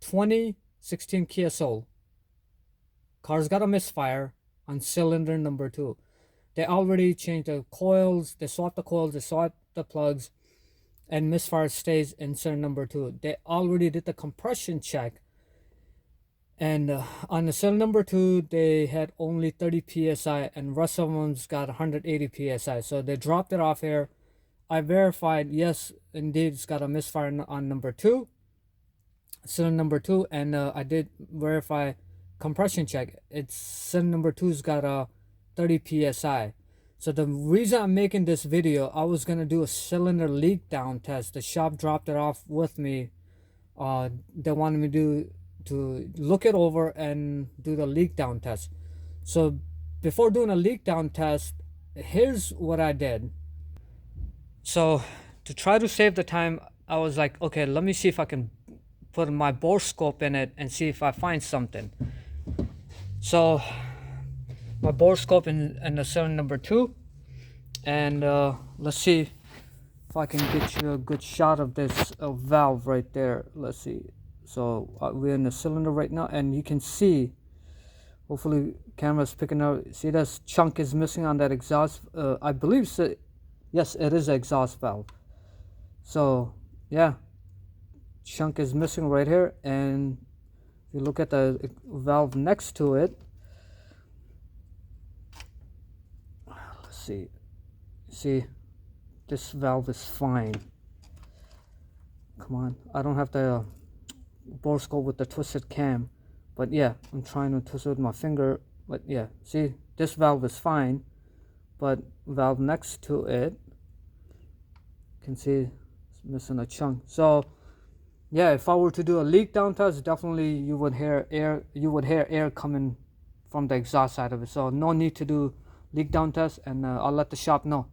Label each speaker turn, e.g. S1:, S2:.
S1: 2016 Kia Soul. Car's got a misfire on cylinder number 2. They already changed the coils, they swapped the coils, they swapped the plugs, and misfire stays in cylinder number 2. They already did the compression check, and on the cylinder number 2 they had only 30 psi, and rest of them's got 180 psi. So they dropped it off here. I verified, yes, indeed, it's got a misfire on number 2, cylinder number 2, and I did verify compression check. It's cylinder number 2's got a 30 psi. So the reason I'm making this video, I was gonna do a cylinder leak down test. The shop dropped it off with me. They wanted me to look it over and do the leak down test. So before doing a leak down test, here's what I did. So to try to save the time, I was like, okay, let me see if I can put my Borescope in it and see if I find something. So my Borescope in the cylinder number 2, and let's see if I can get you a good shot of this valve right there. Let's see. So we're in the cylinder right now, and you can see, hopefully camera's picking up, see that chunk is missing on that exhaust. I believe so. Yes, it is an exhaust valve. So yeah, chunk is missing right here, and if you look at the valve next to it, let's see, this valve is fine. Come on, I don't have the Borescope with the twisted cam, but yeah, I'm trying to twist it with my finger. But yeah, see, this valve is fine, but valve next to it, you can see it's missing a chunk. So yeah, if I were to do a leak down test, definitely you would hear air coming from the exhaust side of it. So no need to do leak down test, and I'll let the shop know.